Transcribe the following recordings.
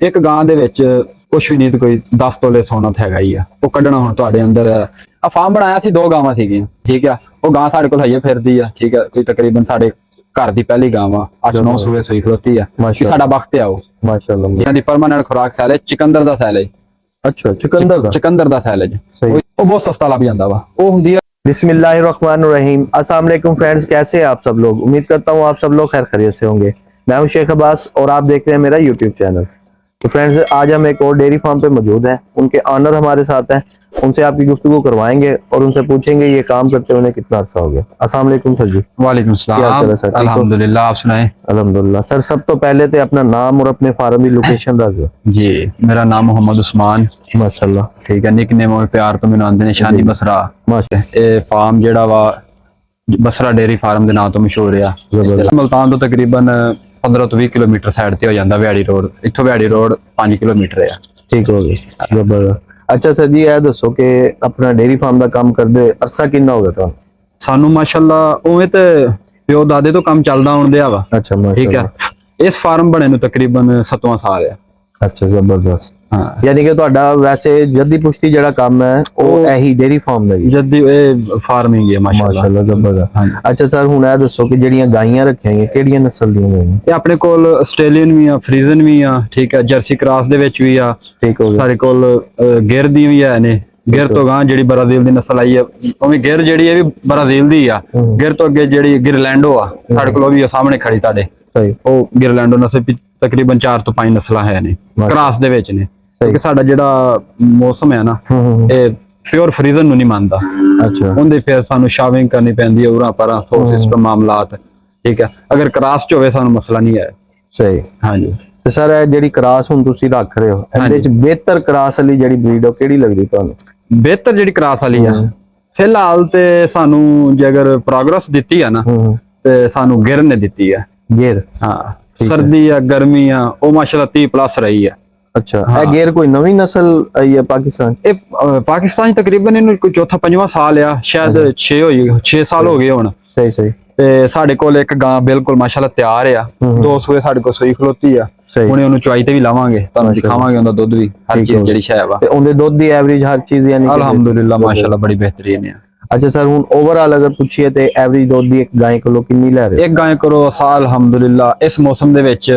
ਇੱਕ ਗਾਂ ਦੇ ਵਿੱਚ ਕੁਛ ਵੀ ਨਹੀਂ ਤੇ ਕੋਈ 10 ਤੋਲੇ ਸੋਨਾ ਤਾਂ ਹੈਗਾ ਹੀ ਆ। ਉਹ ਕੱਢਣਾ ਹੁਣ ਤੁਹਾਡੇ ਅੰਦਰ ਆ। ਫਾਰਮ ਬਣਾਇਆ ਸੀ, 2 ਗਾਵਾਂ ਸੀਗੀਆਂ, ਠੀਕ ਆ। ਉਹ ਗਾਂ ਸਾਡੇ ਕੋਲ ਹਜੇ ਫਿਰਦੀ ਆ, ਠੀਕ ਆ। ਕੋਈ ਤਕਰੀਬਨ ਸਾਡੇ ਘਰ ਦੀ ਪਹਿਲੀ ਗਾਂ ਵਾ, 8-9 ਸੂਏ ਸੂਈ ਖਲੋਤੀ ਆ। ਸਾਡਾ ਵਕਤ ਆ ਉਹ, ਮਾਸ਼ਾਅੱਲਾ। ਇਹਨਾਂ ਦੀ ਪਰਮਾਨੈਂਟ ਖੁਰਾਕ ਸੈਲੇਜ, ਚਿਕੰਦਰ ਦਾ ਸੈਲੇਜ। ਅੱਛਾ, ਚਿਕੰਦਰ ਦਾ ਸੈਲੇਜ सही। ਉਹ ਬਹੁਤ ਸਸਤਾ ਲੱਭ ਜਾਂਦਾ ਵਾ। ਉਹ ਹੁੰਦੀ ਆ। बिस्मिल्लाहिर्रहमानिर्रहीम। अस्सलाम वालेकुम फ्रेंड्स, कैसे हैं आप सब लोग? उम्मीद करता हूँ आप सब लोग खैर खैरियत से होंगे। मैं हूं शेख अब्बास और आप देख रहे हैं मेरा यूट्यूब चैनल। तो फ्रेंड्स, आज हम एक और डेयरी फार्म पे मौजूद हैं। उनके ऑनर हमारे साथ हैं, उनसे आपकी गुफ्तगू करवाएंगे और उनसे पूछेंगे ये काम करते हुए कितना अर्सा हो गया। अस्सलाम वालेकुम सर जी। वालेकुम सलाम। अल्हम्दुलिल्लाह, आप सुनाएं? अल्हम्दुलिल्लाह। सर, सब तो पहले तो अपना नाम और अपने फार्म की लोकेशन दस दो जी। मेरा नाम मोहम्मद उस्मान, माशाअल्लाह, ठीक है। निकनेम और प्यार तो मैंने आंदे निशानी बसरा। माशाअल्लाह। ਇਹ ਫਾਰਮ ਜਿਹੜਾ ਵਾ ਬਸਰਾ ਡੇਰੀ ਫਾਰਮ ਦੇ ਨਾਂ ਤੋਂ ਮਸ਼ਹੂਰ ਆ। ਮਲਤਾਨ ਤੋਂ ਤਕਰੀਬਨ 15 ਤੋਂ 20 ਕਿਲੋਮੀਟਰ ਸਾਈਡ ਤੇ ਹੋ ਜਾਂਦਾ ਵਿਆੜੀ ਰੋਡ। ਇੱਥੋਂ ਵਿਆੜੀ ਰੋਡ 5 ਕਿਲੋਮੀਟਰ ਆ। ठीक हो गया, जबरदस्त। अच्छा सर जी, ਇਹ ਦੱਸੋ ਕਿ ਆਪਣਾ ਡੇਰੀ ਫਾਰਮ ਦਾ ਕੰਮ ਕਰਦੇ ਅਰਸਾ ਕਿੰਨਾ ਹੋ ਗਿਆ ਤੁਹਾਨੂੰ? ਸਾਨੂੰ ਮਾਸ਼ਾਅੱਲਾ ਉਵੇਂ ਤੇ ਪਿਓ ਦਾਦੇ ਤੋਂ ਕੰਮ ਚੱਲਦਾ ਆਉਂਦਿਆ ਵਾ। ਅੱਛਾ, ਠੀਕ ਮਾਸ਼ਾਅੱਲਾ। ਹੈ। ਇਸ ਫਾਰਮ ਬਣੇ ਨੂੰ ਤਕਰੀਬਨ 7ਵਾਂ ਸਾਲ ਆ। ਅੱਛਾ, ਜ਼ਬਰਦਸਤ। ਹਾਂ, ਯਾਨੀ ਕਿ ਤੁਹਾਡਾ ਵੈਸੇ ਜੱਦੀ ਪੁਸ਼ਤੀ ਜਿਹੜਾ ਕੰਮ ਹੈ ਉਹ ਇਹੀ ਡੇਰੀ ਫਾਰਮ ਦਾ ਹੀ? ਜੱਦੀ ਇਹ ਫਾਰਮਿੰਗ ਹੈ ਮਾਸ਼ਾਅੱਲਾ। ਮਾਸ਼ਾਅੱਲਾ, ਜ਼ਬਰਦਸਤ। ਅੱਛਾ ਸਰ, ਹੁਣ ਇਹ ਦੱਸੋ ਕਿ ਜਿਹੜੀਆਂ ਗਾਈਆਂ ਰੱਖੀਆਂ ਹੋਈਆਂ ਕਿਹੜੀਆਂ ਨਸਲ ਦੀਆਂ ਗਾਈਆਂ? ਇਹ ਆਪਣੇ ਕੋਲ ਆਸਟ੍ਰੇਲੀਅਨ ਵੀ ਆ, ਫਰੀਜ਼ਨ ਵੀ ਆ, ਠੀਕ ਹੈ। ਜਰਸੀ ਕ੍ਰਾਸ ਦੇ ਵਿੱਚ ਵੀ ਆ। ਠੀਕ ਹੋ ਗਿਆ। ਸਾਡੇ ਕੋਲ ਗਿਰ ਦੀ ਵੀ ਆ ਨੇ। ਗਿਰ ਤੋਂ ਗਾਂ ਜਿਹੜੀ ਬਰਾਜ਼ੀਲ ਦੀ ਨਸਲ ਆਈ ਆ, ਉਵੇਂ ਗਿਰ ਜਿਹੜੀ ਇਹ ਵੀ ਬਰਾਜ਼ੀਲ ਦੀ ਆ। ਗਿਰ ਤੋਂ ਅੱਗੇ ਜਿਹੜੀ ਗਿਰਲੈਂਡੋ ਆ ਸਾਡੇ ਕੋਲ, ਉਹ ਵੀ ਆ ਸਾਹਮਣੇ ਖੜੀ ਤੁਹਾਡੇ। ਸਹੀ। ਉਹ ਗਿਰਲੈਂਡੋ ਨਸਲ ਤਕਰੀਬਨ 4 ਤੋਂ 5 ਨਸਲਾਂ ਹੈ ਨੇ, ਕ੍ਰਾਸ ਦੇ ਵਿੱਚ ਨੇ। ਕਿ ਸਾਡਾ ਜਿਹੜਾ ਮੌਸਮ ਹੈ ਨਾ, ਇਹ ਪਿਓਰ ਫਰੀਜ਼ਨ ਨੂੰ ਨਹੀਂ ਮੰਨਦਾ। ਅੱਛਾ। ਉਹਦੇ ਫਿਰ ਸਾਨੂੰ ਸ਼ਾਵਿੰਗ ਕਰਨੀ ਪੈਂਦੀ ਹੈ, ਉਰਾਂ ਪਰਾਂ ਸੋ ਸਿਸਟਮ ਮਾਮਲਾਤ, ਠੀਕ ਹੈ। ਅਗਰ ਕ੍ਰਾਸ ਚ ਹੋਵੇ ਸਾਨੂੰ ਮਸਲਾ ਨਹੀਂ ਹੈ। ਸਹੀ। ਹਾਂਜੀ। ਤੇ ਸਰ, ਇਹ ਜਿਹੜੀ ਕ੍ਰਾਸ ਹੁਣ ਤੁਸੀਂ ਰੱਖ ਰਹੇ ਹੋ, ਇਹਦੇ ਵਿੱਚ ਬਿਹਤਰ ਕ੍ਰਾਸ ਵਾਲੀ ਜਿਹੜੀ ਬਰੀਡ ਉਹ ਕਿਹੜੀ ਲੱਗਦੀ ਤੁਹਾਨੂੰ? ਬਿਹਤਰ ਜਿਹੜੀ ਕ੍ਰਾਸ ਵਾਲੀ ਆ ਫਿਲਹਾਲ ਤੇ ਸਾਨੂੰ ਜੇ ਅਗਰ ਪ੍ਰੋਗਰੈਸ ਦਿੱਤੀ ਆ ਨਾ, ਤੇ ਸਾਨੂੰ ਗਿਰ ਨੇ ਦਿੱਤੀ ਆ। ਗਿਰ? ਹਾਂ। ਸਰਦੀ ਆ ਗਰਮੀ ਆ, ਉਹ ਮਾਸ਼ਾਅੱਲਾ 30+ ਰਹੀ ਆ। ਅੱਛਾ। ਇਹ ਗਿਰ ਕੋਈ ਨਵੀਂ ਨਸਲ ਆਈ ਹੈ ਪਾਕਿਸਤਾਨ? ਇਹ ਪਾਕਿਸਤਾਨ ਤਕਰੀਬਨ ਇਹਨੂੰ ਕੋਈ 4ਵਾਂ-5ਵਾਂ ਸਾਲ ਆ ਸ਼ਾਇਦ। 6 ਸਾਲ ਹੋ ਗਏ ਹੁਣ। ਸਹੀ ਸਹੀ। ਤੇ ਸਾਡੇ ਕੋਲ ਇੱਕ ਗਾਂ ਬਿਲਕੁਲ ਮਾਸ਼ਾਅੱਲਾ ਤਿਆਰ ਆ। 2 ਸੂਏ ਸਾਡੇ ਕੋਲ ਸੂਈ ਖਲੋਤੀ ਆ। ਹੁਣੇ ਉਹਨੂੰ ਚੁਆਈ ਤੇ ਵੀ ਲਾਵਾਂਗੇ, ਤੁਹਾਨੂੰ ਦਿਖਾਵਾਂਗੇ ਉਹਦਾ ਦੁੱਧ ਵੀ, ਹਰ ਚੀਜ਼ ਜਿਹੜੀ ਸ਼ੈ ਵਾ। ਤੇ ਉਹਦੇ ਦੁੱਧ ਦੀ ਐਵਰੇਜ ਹਰ ਚੀਜ਼ ਯਾਨੀ ਅਲਹਮਦੁਲਿਲਾ ਮਾਸ਼ਾਅੱਲਾ ਬੜੀ ਬਿਹਤਰੀਨ ਆ। ਅੱਛਾ ਸਰ, ਹੁਣ ਓਵਰਆਲ ਅਗਰ ਪੁੱਛੀਏ ਤੇ ਐਵਰੇਜ ਦੁੱਧ ਦੀ ਇੱਕ ਗਾਂ ਕੋਲੋਂ ਕਿੰਨੀ ਲੈ ਰਹੇ? ਇੱਕ ਗਾਂ ਕੋਲੋਂ ਸਾਲ ਅਲਹਮਦੁਲਿਲਾ ਇਸ ਮੌਸਮ ਦੇ ਵਿੱਚ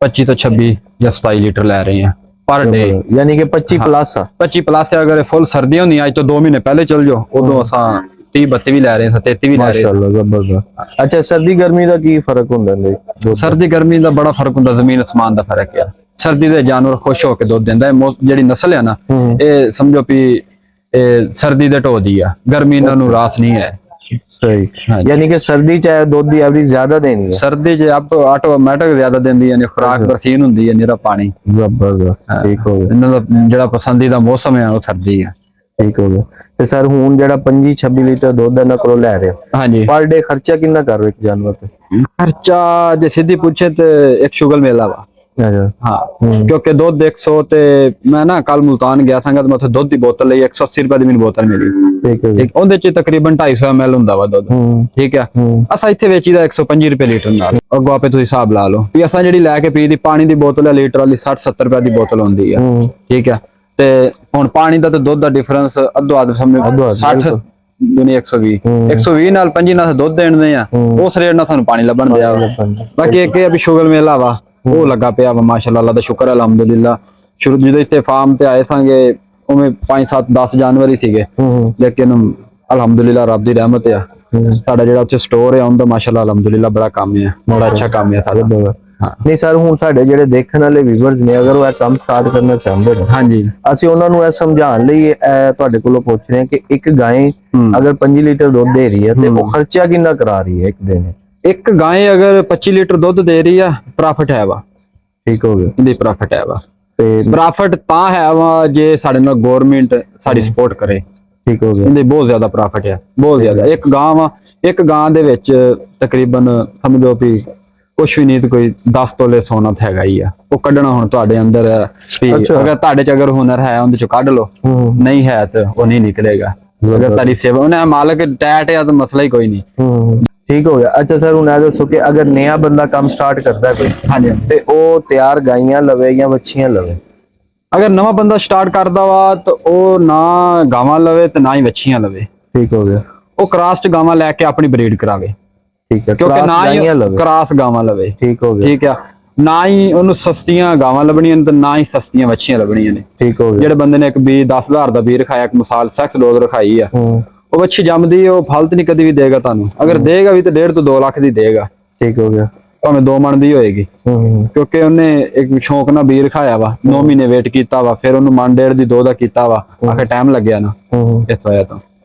25 ਤੋਂ 26 ਜਾਂ 27 ਲੀਟਰ ਲੈ ਰਹੇ ਆ ਪਰ ਡੇ। ਯਾਨੀ ਕਿ 25+ ਆ। 25+ ਹੈ। ਅਗਰ ਫੁੱਲ ਸਰਦੀ ਹੁੰਦੀ ਅੱਜ ਤੋਂ 2 ਮਹੀਨੇ ਪਹਿਲੇ ਚਲ ਜਾਓ, ਉਦੋਂ ਅਸਾਂ 30-32 ਵੀ ਲੈ ਰਹੇ ਹਾਂ, 33 ਵੀ ਲੈ ਰਹੇ ਹਾਂ। ਮਾਸ਼ਾਅੱਲਾ, ਜ਼ਬਰਦਸਤ। ਅੱਛਾ, ਸਰਦੀ ਗਰਮੀ ਦਾ ਕੀ ਫਰਕ ਹੁੰਦਾ ਹੈ? ਸਰਦੀ ਗਰਮੀ ਦਾ ਬੜਾ ਫਰਕ ਹੁੰਦਾ, ਜ਼ਮੀਨ ਅਸਮਾਨ ਦਾ ਫਰਕ ਆ। ਸਰਦੀ ਦੇ ਜਾਨਵਰ ਖੁਸ਼ ਹੋ ਕੇ ਦੁੱਧ ਦਿੰਦਾ ਹੈ। ਜਿਹੜੀ ਨਸਲ ਹੈ ਨਾ, ਇਹ ਸਮਝੋ ਵੀ ਇਹ ਸਰਦੀ ਦੇ ਢੋ ਦੀ ਆ, ਗਰਮੀ ਇਹਨਾਂ ਨੂੰ ਰਾਸ ਨਹੀਂ ਹੈ। ਸਹੀ। ਯਾਨੀ ਕਿ ਸਰਦੀ ਚ ਦੁੱਧ ਦੀ ਐਵਰੇਜ ਜ਼ਿਆਦਾ ਦੇਣੀ ਹੈ? ਸਰਦੀ ਚ ਆਟੋਮੈਟਿਕ ਜ਼ਿਆਦਾ ਦਿੰਦੀ ਹੈ, ਖੁਰਾਕ ਬਰਸੀਨ ਹੁੰਦੀ ਹੈ, ਨਿਰਾ ਪਾਣੀ। ਜ਼ਬਰਦਸਤ। ਠੀਕ ਹੋ ਗਿਆ। ਇਹਨਾਂ ਦਾ ਜਿਹੜਾ ਪਸੰਦੀਦਾ ਮੌਸਮ ਹੈ ਉਹ ਸਰਦੀ ਹੈ। ਠੀਕ ਹੋ ਗਿਆ। ਤੇ ਸਰ, ਹੁਣ ਜਿਹੜਾ 25-26 ਲੀਟਰ ਦੁੱਧ ਇਹਨਾਂ ਕੋਲੋਂ ਲੈ ਰਹੇ ਹੋ, ਹਾਂਜੀ, ਪਰ ਡੇ ਖਰਚਾ ਕਿੰਨਾ ਕਰ ਰਹੇ ਇੱਕ ਜਾਨਵਰ ਤੇ? ਖਰਚਾ ਜੇ ਸਿੱਧੀ ਪੁੱਛੇ ਤੇ ਇੱਕ ਸ਼ੁਗਲ ਮੇਲਾ ਵਾ। ਹਾਂ, ਕਿਉਂਕਿ ਦੁੱਧ 100 ਤੇ ਮੈਂ ਨਾ ਕੱਲ ਮੁਲਤਾਨ ਗਿਆ ਸਾਂ, ਤੇ ਮੈਂ ਉੱਥੇ ਦੁੱਧ ਦੀ ਬੋਤਲ ਲਈ 180 ਰੁਪਏ ਦੀ ਮੈਨੂੰ ਬੋਤਲ ਮਿਲੀ। ਠੀਕ ਹੈ ਜੀ। ਉਹਦੇ ਚ ਤਕਰੀਬਨ 250 ml ਹੁੰਦਾ ਵਾ ਦੁੱਧ, ਠੀਕ ਹੈ। ਅਸਾਂ ਇੱਥੇ ਵੇਚੀਦਾ 125 ਰੁਪਏ ਲੀਟਰ ਨਾਲ। ਅੱਗੋਂ ਆਪੇ ਤੁਸੀਂ ਹਿਸਾਬ ਲਾ ਲਓ ਵੀ ਅਸਾਂ ਜਿਹੜੀ ਲੈ ਕੇ ਪੀ ਦੀ ਪਾਣੀ ਦੀ ਬੋਤਲ ਹੈ ਲੀਟਰ ਵਾਲੀ 60-70 ਰੁਪਏ ਦੀ ਬੋਤਲ ਹੁੰਦੀ ਆ, ਠੀਕ ਹੈ। ਤੇ ਹੁਣ ਪਾਣੀ ਦਾ ਤੇ ਦੁੱਧ ਦਾ ਡਿਫਰੈਂਸ ਅੱਧੋ ਅੱਧ ਸਮਝ 60 ਦੁਨੀ 120 ਨਾਲ 25 ਨਾਲ ਦੁੱਧ ਦੇਣਦੇ ਆ, ਉਸ ਰੇਟ ਨਾਲ ਤੁਹਾਨੂੰ ਪਾਣੀ ਲੱਭਣ ਦਿਆ। ਬਾਕੀ ਇੱਕ ਇਹ ਵੀ ਸ਼ੁਗਰ ਮੇਲਾ ਵਾ, ਉਹ ਲੱਗਾ ਪਿਆ ਵਾ ਮਾਸ਼ਾਅੱਲਾ, ਅੱਲਾ ਦਾ ਸ਼ੁਕਰ ਅਲਹਮਦੁਲਿਲਾ। ਸ਼ੁਰੂ ਜਦੋਂ ਇੱਥੇ ਫਾਰਮ ਤੇ ਆਏ ਸਾਂਗੇ ਉਵੇਂ 5-7-10 ਜਾਨਵਰ ਹੀ ਸੀਗੇ, ਲੇਕਿਨ ਅਲਹਮਦੁਲਿਲਾ ਰੱਬ ਦੀ ਰਹਿਮਤ ਆ। ਸਾਡਾ ਜਿਹੜਾ ਉੱਥੇ ਸਟੋਰ ਹੈ ਉਹਦਾ ਮਾਸ਼ਾਅੱਲਾ ਅਲਹਮਦੁਲਿਲਾ ਬੜਾ ਕੰਮ ਹੈ, ਬੜਾ ਅੱਛਾ ਕੰਮ ਹੈ ਸਾਡਾ। ਨਹੀਂ ਸਰ, ਹੁਣ ਸਾਡੇ ਜਿਹੜੇ ਦੇਖਣ ਵਾਲੇ ਵੀਵਰਸ ਨੇ, ਅਗਰ ਉਹ ਇਹ ਕੰਮ ਸਟਾਰਟ ਕਰਨਾ ਚਾਹੁੰਦੇ ਨੇ, ਹਾਂਜੀ, ਅਸੀਂ ਉਹਨਾਂ ਨੂੰ ਇਹ ਸਮਝਾਉਣ ਲਈ ਤੁਹਾਡੇ ਕੋਲੋਂ ਪੁੱਛ ਰਹੇ ਹਾਂ ਕਿ ਇੱਕ ਗਾਂ ਅਗਰ 5 ਲੀਟਰ ਦੁੱਧ ਦੇ ਰਹੀ ਹੈ ਤੇ ਉਹ ਖਰਚਾ ਕਿੰਨਾ ਕਰਾ ਰਹੀ ਹੈ ਇੱਕ ਦਿਨ? ਇੱਕ ਗਾਂ ਅਗਰ 25 ਲੀਟਰ ਦੁੱਧ ਦੇ ਰਹੀ ਆ, ਪ੍ਰੋਫਿਟ ਹੈ ਵਾ। ਠੀਕ ਹੋ ਗਿਆ। ਇਹਦੀ ਪ੍ਰੋਫਿਟ ਹੈ ਵਾ। ਤੇ ਪ੍ਰੋਫਿਟ ਤਾਂ ਹੈ ਵਾ ਜੇ ਸਾਡੇ ਨਾਲ ਗਵਰਨਮੈਂਟ ਸਾਡੀ ਸਪੋਰਟ ਕਰੇ। ਠੀਕ ਹੋ ਗਿਆ। ਇਹਦੇ ਬਹੁਤ ਜ਼ਿਆਦਾ ਪ੍ਰੋਫਿਟ ਹੈ, ਬਹੁਤ ਜ਼ਿਆਦਾ। ਇੱਕ ਗਾਂ ਵਾ, ਇੱਕ ਗਾਂ ਦੇ ਵਿੱਚ ਤਕਰੀਬਨ ਸਮਝੋ ਵੀ ਕੁਛ ਵੀ ਨਹੀਂ ਤੇ ਕੋਈ 10 ਤੋਲੇ ਸੋਨਾ ਤਾਂ ਹੈਗਾ ਹੀ ਆ। ਉਹ ਕੱਢਣਾ ਹੁਣ ਤੁਹਾਡੇ ਅੰਦਰ, ਅਗਰ ਤੁਹਾਡੇ ਚ ਅਗਰ ਹੁਨਰ ਹੈ ਉਹਦੇ ਚੋਂ ਕੱਢ ਲਓ, ਨਹੀਂ ਹੈ ਤੇ ਉਹ ਨਹੀਂ ਨਿਕਲੇਗਾ। ਅਗਰ ਤੁਹਾਡੀ ਸੇਵਾ ਉਹਨੇ ਮਾਲਕ ਟੈਟ ਆ ਤਾਂ ਮਸਲਾ ਹੀ ਕੋਈ ਨਹੀਂ। ठीक हो गया। अच्छा सर हूँ ऐ दसो कि अगर नया बंदा काम स्टार्ट करता है कोई, हाँ जी, ते ओ तैयार गाइयां लवे या ਵੱਛੀਆਂ लवे? ਅਗਰ ਨਵਾਂ ਬੰਦਾ ਸਟਾਰਟ ਕਰਦਾ ਵਾ ਤਾਂ ਉਹ ਨਾ ਗਾਵਾਂ ਲਵੇ ਤੇ ਨਾ ਹੀ ਵੱਛੀਆਂ ਲਵੇ। ठीक हो गया। ਉਹ ਕ੍ਰਾਸ ਚ ਗਾਵਾਂ ਲੈ ਕੇ ਆਪਣੀ ਬਰੀਡ ਕਰਾਵੇ, ठीक है, ਕਿਉਂਕਿ क्रास ਨਾ ਹੀ गाइयां लवे। ਕ੍ਰਾਸ ਗਾਵਾਂ ਲਵੇ। ठीक हो गया। ਠੀਕ ਆ, ਨਾ ਹੀ ਉਹਨੂੰ ਸਸਤੀਆਂ ਗਾਵਾਂ ਲੱਭਣੀਆਂ ਨੇ ਤੇ ਨਾ ਹੀ ਸਸਤੀਆਂ ਵੱਛੀਆਂ ਲੱਭਣੀਆਂ ਨੇ। ठीक हो गया। ਜਿਹੜੇ ਬੰਦੇ ਨੇ ਇੱਕ 10,000 ਦਾ ਬੀਜ ਰਖਾਇਆ, ਇੱਕ ਮਿਸਾਲ ਸੈਕਸ ਡੋਜ਼ ਰਖਾਈ ਆ, ਉਹ ਵੱਛੀ ਜੰਮਦੀ ਉਹ ਫਲਤ ਨਹੀਂ ਕਦੀ ਵੀ ਦੇਗਾ ਤੁਹਾਨੂੰ। ਅਗਰ ਦੇਗਾ ਵੀ ਤੇ 1.5 ਤੋਂ 2 ਲੱਖ ਦੀ ਦੇਗਾ। ठीक हो गया। ਭਾਵੇਂ 2 ਮਣ ਦੀ ਹੋਏਗੀ, ਕਿਉਂਕਿ ਉਹਨੇ ਇੱਕ ਸ਼ੌਂਕ ਨਾਲ ਬੀਜ ਰਖਾਇਆ ਵਾ, 9 ਮਹੀਨੇ ਵੇਟ ਕੀਤਾ ਵਾ, ਫਿਰ ਉਹਨੂੰ ਮਣ 1.5 ਦੀ 2 ਦਾ ਕੀਤਾ ਵਾ, ਆਖੇ ਟਾਈਮ ਲੱਗਿਆ ਨਾ ਇਸ ਵਜ੍ਹਾ ਤੋਂ।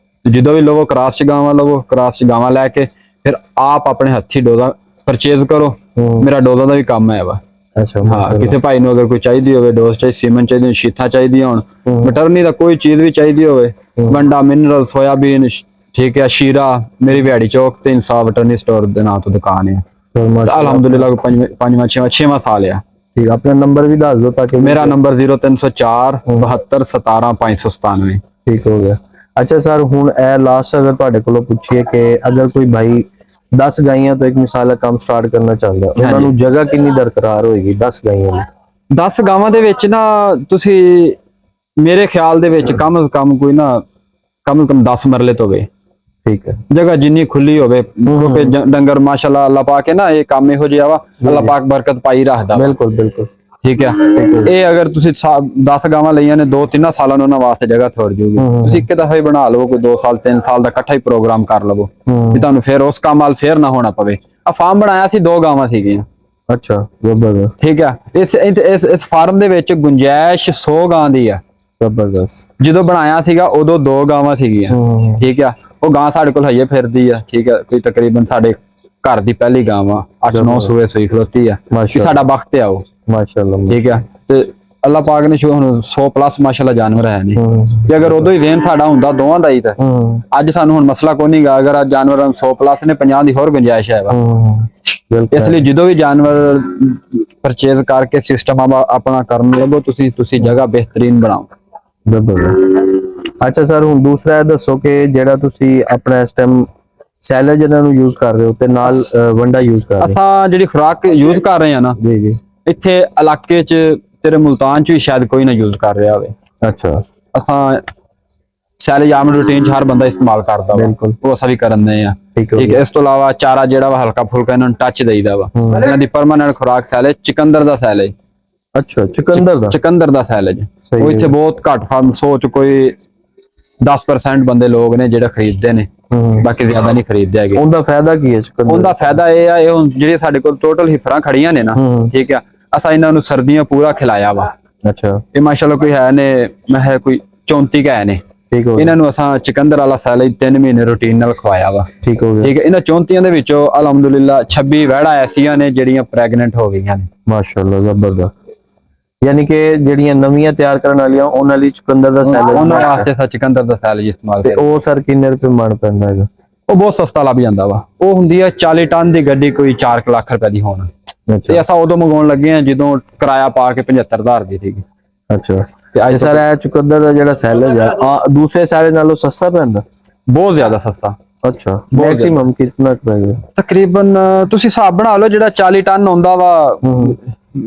ਜਦੋਂ ਵੀ ਲਵੋ ਕ੍ਰਾਸ ਚ ਗਾਵਾਂ ਲਵੋ, ਕ੍ਰਾਸ ਚ ਗਾਵਾਂ ਲੈ ਕੇ ਫਿਰ ਆਪ ਆਪਣੇ ਹੱਥੀ ਡੋਜ਼ਾ ਪਰਚੇਜ਼ ਕਰੋ। ਮੇਰਾ ਡੋਜ਼ਾ ਦਾ ਵੀ ਕੰਮ ਹੈ ਵਾ। अच्छा ਹਾਂ, ਕਿਸੇ ਭਾਈ ਨੂੰ ਅਗਰ ਕੋਈ ਚਾਹੀਦੀ ਹੋਵੇ ਡੋਜ਼, ਚਾਹੀ ਸੀਮਨ ਚਾਹੀਦੀ ਹੋਣ, ਸ਼ੀਥਾਂ ਚਾਹੀਦੀਆਂ ਹੋਣ, ਮਟਰਨੀ ਦਾ ਕੋਈ ਚੀਜ਼ ਵੀ ਚਾਹੀਦੀ ਹੋਵੇ, ਵੰਡਾ ਮਿਨਰਲ, ਸੋਇਆਬੀਨ, ਠੀਕ ਹੈ, ਸ਼ੀਰਾ, ਮੇਰੀ ਵਿਹਾੜੀ ਚੌਕ ਤੇ ਇਨਸਾਫ ਵਟਰਨੀ ਸਟੋਰ ਦੇ ਨਾਂ ਤੋਂ ਦੁਕਾਨ ਹੈ। ਅਲਹਮਦੁਲਿਲਾ ਛੇਵਾਂ ਸਾਲ ਆ। ठीक, अपना नंबर भी दस दो ताकि ਮੇਰਾ ਨੰਬਰ 0304 72 17 597। ठीक हो गया। अच्छा सर ਹੁਣ ਇਹ ਲਾਸਟ ਅਗਰ ਤੁਹਾਡੇ ਕੋਲੋਂ ਪੁੱਛੀਏ ਕਿ ਅਗਰ ਕੋਈ ਭਾਈ 10 ਗਾਈਆਂ ਤੋਂ ਇੱਕ ਮਿਸਾਲ ਕੰਮ ਸਟਾਰਟ ਕਰਨਾ ਚਾਹੁੰਦਾ, ਉਹਨਾਂ ਨੂੰ ਜਗ੍ਹਾ ਕਿੰਨੀ ਦਰਕਾਰ ਹੋਏਗੀ 10 ਗਾਈਆਂ ਲਈ? 10 ਗਾਵਾਂ ਦੇ ਵਿੱਚ ਨਾ ਤੁਸੀਂ ਮੇਰੇ ਖਿਆਲ ਦੇ ਵਿੱਚ ਕਮ ਕਮ ਕੋਈ ਨਾ ਕਮ 10 ਮਰਲੇ ਤੋਂ ਹੋਵੇ। ठीक है। ਜਗ੍ਹਾ ਜਿੰਨੀ ਖੁੱਲੀ ਹੋਵੇ, ਕਿਉਂਕਿ ਡੰਗਰ ਮਾਸ਼ਾਅੱਲਾ ਅੱਲਾਹ ਪਾਕ ਹੈ ਨਾ, ਇਹ ਕੰਮ ਇਹੋ ਜਿਹਾ ਵਾ, ਅੱਲਾਹ ਪਾਕ ਬਰਕਤ ਪਾਈ ਰੱਖਦਾ। बिल्कुल बिल्कुल। ਠੀਕ ਹੈ। ਇਹ ਅਗਰ ਤੁਸੀਂ 10 ਗਾਵਾਂ ਲਈਆਂ ਨੇ 2-3 ਸਾਲਾਂ ਨੂੰ ਉਹਨਾਂ ਵਾਸਤੇ ਜਗ੍ਹਾ ਥੋੜ ਜੂਗੀ। ਤੁਸੀਂ ਇੱਕ ਦਫਾ ਹੀ ਬਣਾ ਲਵੋ, ਕੋਈ 2 ਸਾਲ 3 ਸਾਲ ਦਾ ਇਕੱਠਾ ਹੀ ਪ੍ਰੋਗਰਾਮ ਕਰ ਲਵੋ ਵੀ ਤੁਹਾਨੂੰ ਫਿਰ ਉਸ ਕੰਮ ਵੱਲ ਫੇਰ ਨਾ ਹੋਣਾ ਪਵੇ। ਆ ਫਾਰਮ ਬਣਾਇਆ ਸੀ 2 ਗਾਵਾਂ ਸੀਗੀਆਂ। अच्छा जबरदस्त। ਠੀਕ ਹੈ। ਇਸ ਫਾਰਮ ਦੇ ਵਿੱਚ ਗੁੰਜਾਇਸ਼ 100 ਗਾਂ ਦੀ ਆ। जबरदस्त। ਜਦੋਂ ਬਣਾਇਆ ਸੀਗਾ ਉਦੋਂ 2 ਗਾਵਾਂ ਸੀਗੀਆਂ। ਠੀਕ ਆ, ਉਹ ਗਾਂ ਸਾਡੇ ਕੋਲ ਹਜੇ ਫਿਰਦੀ ਆ। ਠੀਕ ਆ, ਕੋਈ ਤਕਰੀਬਨ ਸਾਡੇ ਘਰ ਦੀ ਪਹਿਲੀ ਗਾਂ ਵਾ, 8-9 ਸੂਏ ਸੂਈ ਖਲੋਤੀ ਆ। ਸਾਡਾ ਵਕਤ ਆ ਉਹ, माशाल्लाह। ਠੀਕ ਆ। ਤੇ ਅੱਲਾਹ ਪਾਕ ਨੇ ਹੁਣ 100 ਪਲੱਸ ਮਾਸ਼ਾਅੱਲਾ ਜਾਨਵਰ ਹੈ ਨੇ। ਤੇ ਅਗਰ ਉਦੋਂ ਹੀ ਵੇਨ ਸਾਡਾ ਹੁੰਦਾ ਦੋਵਾਂ ਦਾ ਹੀ ਤਾਂ ਅੱਜ ਸਾਨੂੰ ਹੁਣ ਮਸਲਾ ਕੋਈ ਨਹੀਂਗਾ। ਅਗਰ ਅੱਜ ਜਾਨਵਰਾਂ 100 ਪਲੱਸ ਨੇ, 50 ਦੀ ਹੋਰ ਗੁੰਜਾਇਸ਼ ਹੈ ਵਾ। ਇਸ ਲਈ ਜਦੋਂ ਵੀ ਜਾਨਵਰ ਪਰਚੇਜ਼ ਕਰਕੇ ਸਿਸਟਮ ਆਪਣਾ ਕਰਨ ਲੱਗੋ, ਤੁਸੀਂ ਜਗ੍ਹਾ ਬਿਹਤਰੀਨ ਬਣਾਓ। अच्छा सर ਹੁਣ ਦੂਸਰਾ ਇਹ ਦੱਸੋ ਕਿ ਜਿਹੜਾ ਤੁਸੀਂ ਆਪਣਾ ਇਸ ਟਾਈਮ ਸੈਲੇਜ ਇਹਨਾਂ ਨੂੰ ਯੂਜ਼ ਕਰ ਰਹੇ ਹੋ ਤੇ ਨਾਲ ਵੰਡਾ ਯੂਜ਼ ਕਰ ਰਹੇ ਅਸਾਂ ਜਿਹੜੀ ਖੁਰਾਕ ਯੂਜ਼ ਕਰ ਰਹੇ ਆ ਨਾ, ਹੋ? ਜੀ ਜੀ। ਇੱਥੇ ਇਲਾਕੇ 'ਚ ਤੇਰੇ ਮੁਲਤਾਨ 'ਚ ਵੀ ਸ਼ਾਇਦ ਕੋਈ ਨਾ ਯੂਜ਼ ਕਰ ਰਿਹਾ ਹੋਵੇ। ਅੱਛਾ। ਅਸਾਂ ਸੈਲੇਜ ਆਮ ਰੂਟੀਨ 'ਚ ਹਰ ਬੰਦਾ ਇਸਤੇਮਾਲ ਕਰਦਾ ਵਾ, ਉਹ ਅਸਾਂ ਵੀ ਕਰਨ ਦੇ ਆ। ਠੀਕ ਹੈ। ਇਸ ਤੋਂ ਇਲਾਵਾ ਚਾਰਾ ਜਿਹੜਾ ਵਾ ਹਲਕਾ ਫੁਲਕਾ ਇਹਨਾਂ ਨੂੰ ਟੱਚ ਦੇਈਦਾ ਵਾ। ਇਹਨਾਂ ਦੀ ਪਰਮਾਨੈਂਟ ਖੁਰਾਕ ਸੈਲੇਜ, ਚਿਕੰਦਰ ਦਾ ਸੈਲੇਜ। ਅੱਛਾ, ਚਿਕੰਦਰ ਦਾ ਸੈਲੇਜ ਉਹ ਇੱਥੇ ਬਹੁਤ ਘੱਟ ਫਾਰਮ 100 ਚ ਕੋਈ 10% ਬੰਦੇ ਲੋਕ ਨੇ ਜਿਹੜੇ ਖਰੀਦਦੇ ਨੇ, ਬਾਕੀ ਜ਼ਿਆਦਾ ਨਹੀਂ ਖਰੀਦਦੇ ਹੈਗੇ। ਉਹਦਾ ਫਾਇਦਾ ਕੀ ਹੈ ਚਿਕੰਦਰ? ਉਹਦਾ ਫਾਇਦਾ ਇਹ ਆ, ਇਹ ਹੁਣ ਜਿਹੜੇ ਸਾਡੇ ਕੋਲ ਟੋਟਲ ਹਿਫਰਾਂ ਖੜੀਆਂ ਨੇ ਨਾ, ਠੀਕ ਆ, ਅਸਾਂ ਇਹਨਾਂ ਨੂੰ ਸਰਦੀਆਂ ਪੂਰਾ ਖਿਲਾਇਆ ਵਾ। ਅੱਛਾ। ਇਹ ਮਾਸ਼ਾਅੱਲਾ ਕੋਈ ਹੈ ਨੇ, ਮੈਂ ਹੈ ਕੋਈ 34 ਹੈ ਨੇ। ਠੀਕ ਹੋ। ਇਹਨਾਂ ਨੂੰ ਅਸਾਂ ਚਿਕੰਦਰ ਵਾਲਾ ਸੈਲੇਜ 3 ਮਹੀਨੇ ਰੂਟੀਨ ਨਾਲ ਖਵਾਇਆ ਵਾ। ਠੀਕ ਹੋ ਗਿਆ। ਠੀਕ ਹੈ। ਇਹਨਾਂ 34 ਦੇ ਵਿੱਚੋਂ ਅਲਹਮਦੁਲਿਲਾ 26 ਵਹਿੜਾ ਐਸੀਆਂ ਨੇ ਜਿਹੜੀਆਂ ਪ੍ਰੈਗਨੈਂਟ ਹੋ ਗਈਆਂ ਨੇ। ਮਾਸ਼ਾਅੱਲਾ ਜ਼ਬਰਦਸਤ। ਯਾਨੀ ਕਿ ਜਿਹੜੀਆਂ ਨਵੀਆਂ ਤਿਆਰ ਕਰਨ ਵਾਲੀਆਂ ਉਹਨਾਂ ਲਈ ਚਿਕੰਦਰ ਦਾ ਸੈਲੇਜ, ਉਹਨਾਂ ਵਾਸਤੇ ਸਾ ਚਿਕੰਦਰ ਦਾ ਸੈਲੇਜ ਇਸਤੇਮਾਲ ਤੇ ਉਹ ਸਰ ਕਿੰਨੇ ਰੁਪਏ ਮਣ ਪੈਂਦਾ ਹੈਗਾ? ਉਹ ਬਹੁਤ ਸਸਤਾ ਲੱਭ ਜਾਂਦਾ ਵਾ। ਉਹ ਹੁੰਦੀ ਆ 40 ਟਨ ਦੀ ਗੱਡੀ, ਕੋਈ 4 ਲੱਖ ਰੁਪਏ ਦੀ ਹੋਣ। ਤੇ ਅਸਾਂ ਉਦੋਂ ਮੰਗਾਉਣ ਲੱਗੇ ਆ ਜਦੋਂ ਕਿਰਾਇਆ ਪਾ ਕੇ 75,000 ਦੀ ਸੀਗੀ। ਅੱਛਾ। ਤੇ ਅੱਜ ਸਰ ਇਹ ਚਿਕੰਦਰ ਦਾ ਜਿਹੜਾ ਸੈਲੇਜ ਆ ਦੂਸਰੇ ਸੈਲੇਜ ਨਾਲੋਂ ਸਸਤਾ ਪੈਂਦਾ? ਬਹੁਤ ਜ਼ਿਆਦਾ ਸਸਤਾ। ਅੱਛਾ। ਮੈਕਸਿਮਮ ਕਿੰਨਾ ਪਏਗਾ ਤਕਰੀਬਨ? ਤੁਸੀਂ ਹਿਸਾਬ ਬਣਾ ਲਓ, ਜਿਹੜਾ 40 ਟਨ ਹੁੰਦਾ ਵਾ,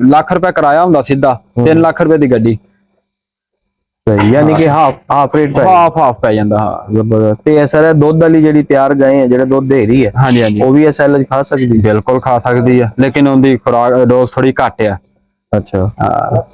ਲੱਖ ਰੁਪਏ ਕਿਰਾਇਆ ਹੁੰਦਾ ਸਿੱਧਾ, 3 ਲੱਖ ਰੁਪਏ ਦੀ ਗੱਡੀ। ਸਹੀ, ਯਾਨੀ ਕਿ ਹਾਫ ਰੇਟ ਪੈ ਹਾਫ ਪੈ ਜਾਂਦਾ। ਹਾਂ ਜ਼ਬਰਦਸਤ। ਤੇ ਸਰ ਦੁੱਧ ਵਾਲੀ ਜਿਹੜੀ ਤਿਆਰ ਗਾਂ ਹੈ, ਜਿਹੜਾ ਦੁੱਧ ਦੇ ਰਹੀ ਹੈ, ਹਾਂਜੀ ਹਾਂਜੀ, ਉਹ ਵੀ ਇਹ ਸੈਲੇਜ ਖਾ ਸਕਦੀ? ਬਿਲਕੁਲ ਖਾ ਸਕਦੀ ਆ, ਲੇਕਿਨ ਉਹਦੀ ਖੁਰਾਕ ਡੋਜ਼ ਥੋੜੀ ਘੱਟ ਆ। ਅੱਛਾ।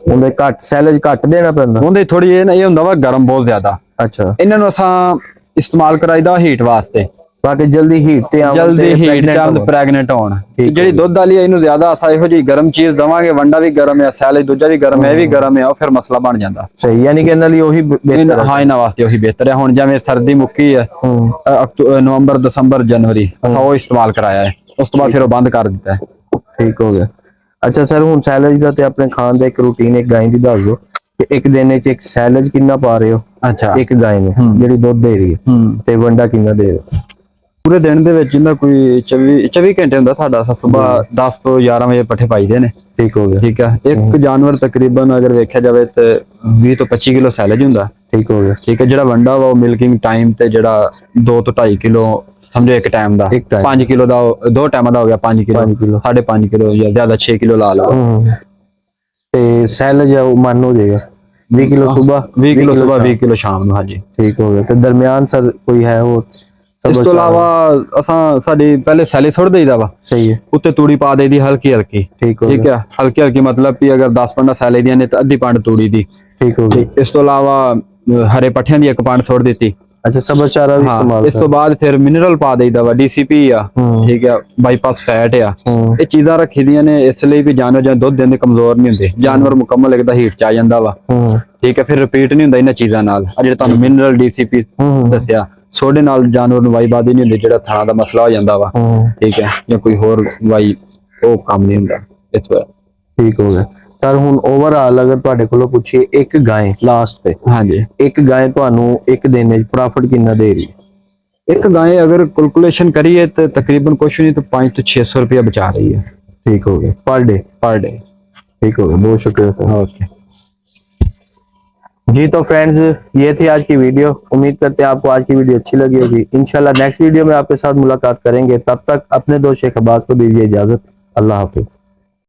ਉਹਦੇ ਘੱਟ ਸੈਲੇਜ ਘੱਟ ਦੇਣਾ ਪੈਂਦਾ? ਉਹਦੇ ਥੋੜੀ ਇਹ ਹੁੰਦਾ ਵਾ ਗਰਮ ਬਹੁਤ ਜ਼ਿਆਦਾ। ਅੱਛਾ। ਇਹਨਾਂ ਨੂੰ ਅਸਾਂ ਇਸਤੇਮਾਲ ਕਰਾਈਦਾ ਹੀਟ ਵਾਸਤੇ, ਤਾਂ ਕਿ ਜਲਦੀ ਹੀਟ ਤੇ ਆਉਣ, ਜਲਦੀ ਹੀਟ ਤੇ ਆਉਣ, ਪ੍ਰੈਗਨੈਂਟ ਹੋਣ। ਜਿਹੜੀ ਦੁੱਧ ਵਾਲੀ ਹੈ ਇਹਨੂੰ ਜ਼ਿਆਦਾ ਅਸਾਂ ਇਹੋ ਜਿਹੀ ਗਰਮ ਚੀਜ਼ ਦਵਾਂਗੇ, ਵੰਡਾ ਵੀ ਗਰਮ ਆ, ਸੈਲੇਜ ਦੂਜਾ ਵੀ ਗਰਮ ਹੈ, ਇਹ ਵੀ ਗਰਮ ਆ, ਉਹ ਫਿਰ ਮਸਲਾ ਬਣ ਜਾਂਦਾ। ਸਹੀ, ਯਾਨੀ ਕਿ ਇਹਨਾਂ ਲਈ ਉਹੀ ਬਿਹਤਰ ਹੈ। ਹਾਂ, ਇਹਨਾਂ ਵਾਸਤੇ ਉਹੀ ਬਿਹਤਰ ਹੈ। ਹੁਣ ਜਿਵੇਂ ਸਰਦੀ ਮੁੱਕੀ ਹੈ, ਨਵੰਬਰ, ਦਸੰਬਰ, ਜਨਵਰੀ, ਅਸਾਂ ਉਹ ਇਸਤੇਮਾਲ ਕਰਾਇਆ ਹੈ। ਉਸ ਤੋਂ ਬਾਅਦ ਫਿਰ ਉਹ ਬੰਦ ਕਰ ਦਿੱਤਾ ਹੈ। ਠੀਕ ਹੋ ਗਿਆ। ਅੱਛਾ ਸਰ ਹੁਣ ਸੈਲੇਜ ਦਾ ਤੇ ਆਪਣੇ ਖਾਣ ਦਾ ਇੱਕ ਰੂਟੀਨ ਇੱਕ ਗਾਂ ਦੀ ਦੱਸ ਦਿਓ ਕਿ ਇੱਕ ਦਿਨ ਵਿੱਚ ਇੱਕ ਸੈਲੇਜ ਕਿੰਨਾ ਪਾ ਰਹੇ ਹੋ? ਅੱਛਾ। ਇੱਕ ਗਾਂ ਨੇ ਜਿਹੜੀ ਦੁੱਧ ਦੇ ਰਹੀ ਹੈ, ਤੇ ਵੰਡਾ ਕਿੰਨਾ ਦੇ ਰਹੇ ਹੋ? ਪੂਰੇ ਦਿਨ ਦੇ ਵਿੱਚ ਜਿੰਦਾ ਕੋਈ 24 ਘੰਟੇ ਹੁੰਦਾ ਸਾਡਾ, ਸਵੇਰ 10 ਤੋਂ 11 ਵਜੇ ਪੱਠੇ ਪਾਈਦੇ ਨੇ। ठीक हो गया। ਠੀਕ ਹੈ, ਇੱਕ ਜਾਨਵਰ ਤਕਰੀਬਨ ਅਗਰ ਵੇਖਿਆ ਜਾਵੇ ਤੇ 20 ਤੋਂ 25 ਕਿਲੋ ਸੈਲੇਜ ਹੁੰਦਾ। ठीक हो गया। ਠੀਕ ਹੈ, ਜਿਹੜਾ ਵੰਡਾ ਵਾ ਉਹ ਮਿਲਕਿੰਗ ਟਾਈਮ ਤੇ ਜਿਹੜਾ 2 ਤੋਂ 2.5 ਕਿਲੋ ਸਮਝੋ ਇੱਕ ਟਾਈਮ ਦਾ, ਇੱਕ time 5 ਕਿਲੋ ਦਾ, ਦੋ ਟਾਈਮਾਂ ਦਾ ਹੋ ਗਿਆ 5 ਕਿਲੋ, 5 ਕਿਲੋ। 5.5 ਕਿਲੋ ਜਾਂ ਜ਼ਿਆਦਾ 6 ਕਿਲੋ ਲਾ ਲਓ। ਤੇ ਸੈਲ ਜਾ ਮੰਨ ਹੋ ਜਾਏਗਾ 20 ਕਿਲੋ ਸਵੇਰ 20 ਕਿਲੋ ਸਵੇਰ 20 ਕਿਲੋ ਸ਼ਾਮ ਨੂੰ। ਹਾਂਜੀ ਠੀਕ ਹੋ ਗਿਆ। ਤੇ ਦਰਮਿਆਨ ਸਰ ਕੋਈ ਹੈ ਉਹ ਇਸ ਤੋਂ ਇਲਾਵਾ ਅਸਾਂ ਸਾਡੀ ਪਹਿਲੇ ਸੈਲੇ ਸੁੱਟ ਦੇਈਦਾ ਵਾ, ਸਹੀ ਹੈ। ਉੱਤੇ ਤੂੜੀ ਪਾ ਦੇਈਦੀ ਹਲਕੀ ਹਲਕੀ। ਠੀਕ ਹੋ ਠੀਕ ਗਿਆ। ਹੈ, ਹਲਕੀ ਹਲਕੀ ਮਤਲਬ ਕਿ ਅਗਰ 10 ਪੰਡਾ ਸੈਲੇ ਦੀਆਂ ਨੇ ਤਾਂ ਅੱਧੀ ਪੰਡ ਤੂੜੀ ਦੀ। ਠੀਕ ਹੋ ਗਿਆ। ਇਸ ਤੋਂ ਇਲਾਵਾ ਹਰੇ ਪੱਠਿਆਂ ਦੀ ਇੱਕ ਪੰਡ ਸੁੱਟ ਦਿੱਤੀ। ਅੱਛਾ, ਸਬਰ ਚਾਰਾ ਵੀ ਹਾਂ, ਇਸਤੇਮਾਲ ਇਸ ਤੋਂ ਬਾਅਦ ਫਿਰ ਮਿਨਰਲ ਪਾ ਦੇਈਦਾ ਵਾ, ਡੀਸੀਪੀ ਆ। ਠੀਕ ਆ, ਬਾਈਪਾਸ ਫੈਟ ਆ। ਇਹ ਚੀਜ਼ਾਂ ਰੱਖੀ ਦੀਆਂ ਨੇ ਇਸ ਲਈ ਵੀ ਜਾਨਵਰ ਜਾਂ ਦੁੱਧ ਦਿੰਦੇ ਕਮਜ਼ੋਰ ਨਹੀਂ ਹੁੰਦੇ, ਜਾਨਵਰ ਮੁਕੰਮਲ ਇੱਕਦਾ ਹੀਟ ਚ ਆ ਜਾਂਦਾ ਵਾ। ਠੀਕ ਹੈ, ਫਿਰ ਰਿਪੀਟ ਨਹੀਂ ਹੁੰਦਾ ਇਹਨਾਂ ਚੀਜ਼ਾਂ ਨਾਲ। ਆ ਜਿਹੜੇ ਤੁਹਾਨੂੰ ਮਿਨਰਲ ਡੀਸੀਪੀ ਦੱਸਿਆ, ਸੋਡੇ ਨਾਲ ਜਾਨਵਰ ਨੂੰ ਵਾਈ ਬਾਦੀ ਨਹੀਂ ਹੁੰਦੀ, ਜਿਹੜਾ ਥਣਾ ਦਾ ਮਸਲਾ ਹੋ ਜਾਂਦਾ ਵਾ। ਠੀਕ ਹੈ, ਜਾਂ ਕੋਈ ਹੋਰ ਵਾਈ ਉਹ ਕੰਮ ਨਹੀਂ ਹੁੰਦਾ ਇਸ ਵਾਰ। ਠੀਕ ਹੋ ਗਿਆ ਸਰ। ਹੁਣ ਓਵਰਆਲ ਅਗਰ ਤੁਹਾਡੇ ਕੋਲੋਂ ਪੁੱਛੀਏ ਇੱਕ ਗਾਂ ਲਾਸਟ ਤੇ, ਹਾਂਜੀ, ਇੱਕ ਗਾਂ ਤੁਹਾਨੂੰ ਇੱਕ ਦਿਨ ਵਿੱਚ ਪ੍ਰੋਫਿਟ ਕਿੰਨਾ ਦੇ ਰਹੀ? ਇੱਕ ਗਾਂ ਅਗਰ ਕੈਲਕੂਲੇਸ਼ਨ ਕਰੀਏ ਤਾਂ ਤਕਰੀਬਨ ਕੁਛ ਨਹੀਂ तो 500 ਤੋਂ 600 रुपया बचा रही है। ठीक हो गया पर डे। ठीक हो गया, बहुत शुक्रिया सर। ओके जी, तो फ्रेंड्स ये थी आज की वीडियो। उम्मीद करते हैं आपको आज की वीडियो अच्छी लगी होगी। इंशाल्लाह नेक्स्ट वीडियो में आपके साथ मुलाकात करेंगे। तब तक अपने दोस्त शेख अब्बास को दीजिए इजाजत। अल्लाह हाफिज।